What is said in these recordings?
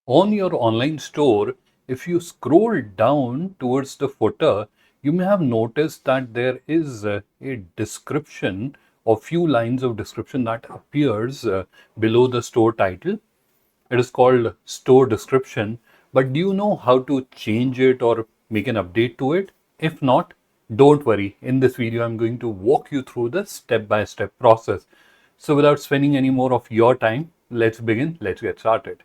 On your online store, if you scroll down towards the footer, you may have noticed that there is a description or few lines of description that appears below the store title. It is called store description. But do you know how to change it or make an update to it? If not, don't worry. In this video, I'm going to walk you through the step-by-step process. So without spending any more of your time, let's begin. Let's get started.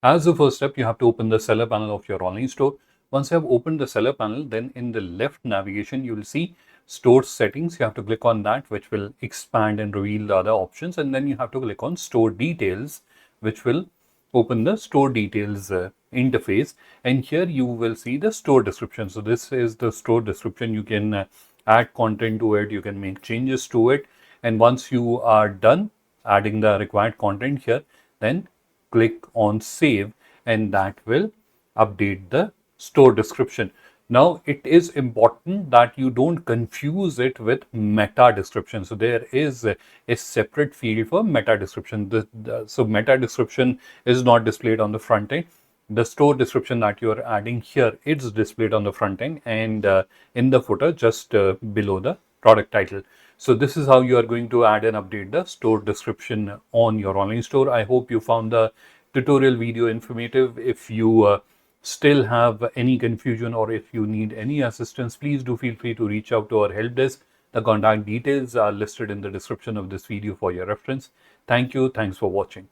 As the first step, you have to open the seller panel of your online store. Once you have opened the seller panel, then in the left navigation, you will see store settings. You have to click on that, which will expand and reveal the other options. And then you have to click on store details, which will open the store details interface. And here you will see the store description. So this is the store description. You can add content to it. You can make changes to it. And once you are done adding the required content here, then click on save, and that will update the store description. Now, it is important that you don't confuse it with meta description. So there is a separate field for meta description. So meta description is not displayed on the front end. The store description that you are adding here is displayed on the front end and in the footer just below the product title. So this is how you are going to add and update the store description on your online store. I hope you found the tutorial video informative. If you still have any confusion or if you need any assistance, please do feel free to reach out to our help desk. The contact details are listed in the description of this video for your reference. Thank you. Thanks for watching.